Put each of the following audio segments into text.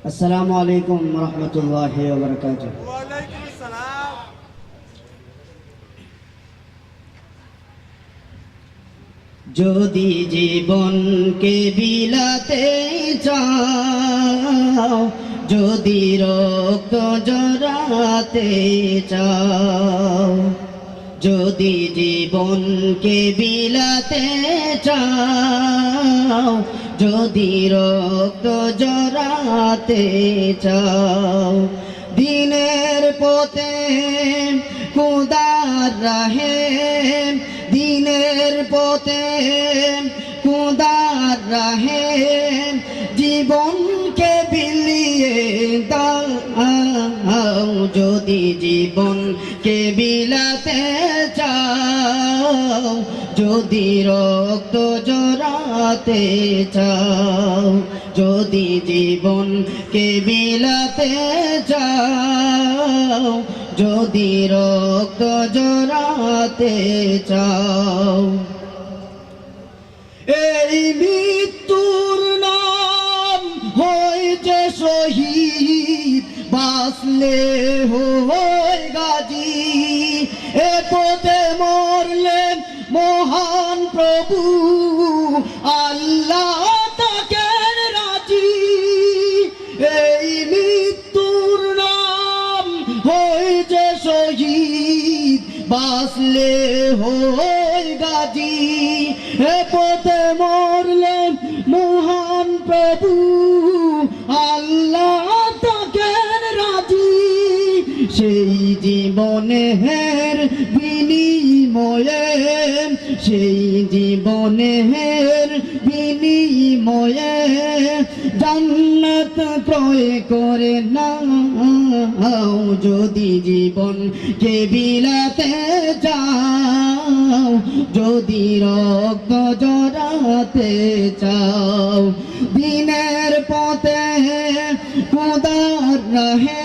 আসসালামু আলাইকুম রহমতুল্লাহি ওয়া বারাকাতুহু। ওয়ালাইকুম আসসালাম। যদি জীবনকে বিলাতে চাও, যদি রক্ত জড়াতে চাও, যদি জীবনকে বিলাতে চাও, যদি রক্ত জড়াতে চাও, দিনের পথে খোদার রাহে, দিনের পথে খোদার রাহে জীবনকে বিলিয়ে দাও, যদি জীবনকে বিলাতে চাও, যদি রক্ত জড়াতে চাও, যদি জীবনকে বিলাতে চাও, যদি রক্ত জড়াতে চাও। এই মৃত্যুর নাম হয়েছে শহীদ, বাঁচলে হয় গাজী, এ পথে মরলেন মহান প্রভু আল্লাহ তাকেন রাজি। এই মৃত্যুর নাম হয়েছে শহীদ, বাঁচলে হয় গাজী, এ পথে মরলেন মহান প্রভু আল্লাহ তাকেন রাজি। সেই জীবনের বিনিময়ে, সেই জীবনের বিনিময়ে জান্নাত ক্রয় করে নাও, যদি জীবনকে বিলাতে চাও, যদি রক্ত জড়াতে চাও, দিনের পথে খোদার রাহে,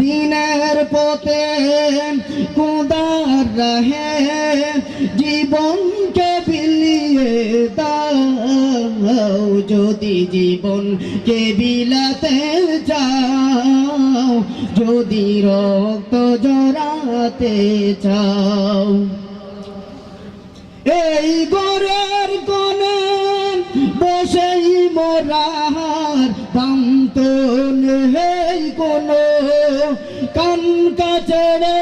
দিনের পথে খোদার রাহে জীবনকে বিলিয়ে দাও, যদি জীবনকে বিলাতে চাও, যদি রক্ত জড়াতে চাও। এই ঘরের কোণে বসেই মরার দান্ত নেই কোনো, কান কাছেড়ে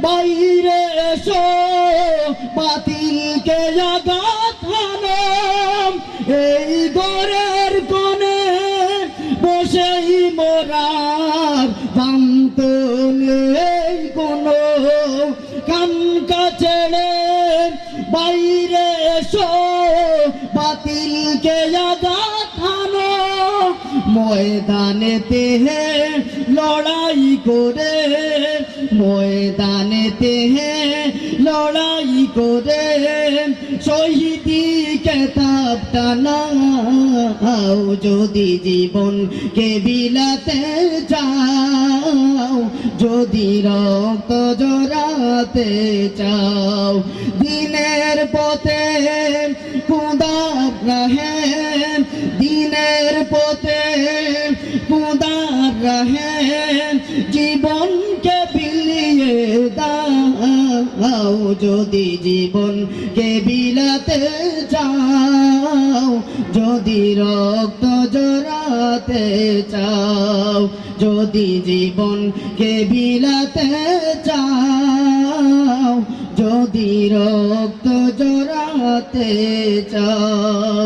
বাইরে এসো বাতিলকে আঘাত হানো। এই ঘরের কোণে বসেই মরার দান্ত নেই কোনো, কান কাছেড়ে বাইরে এসো বাতিলকে আঘাত হানো। ময়দানেতে লড়াই করে, ময়দানেতে লড়াই করে শহীদি খেতাব টানাও, যদি জীবনকে বিলাতে চাও, যদি রক্ত জড়াতে চাও, দিনের পথে খোদার রাহে, দিনের পথে খোদার রাহে জীবনকে বিলিয়ে দাও, যদি জীবনকে বিলাতে চাও, যদি রক্ত জড়াতে চাও, যদি জীবনকে বিলাতে চাও, যদি রক্ত জড়াতে চাও।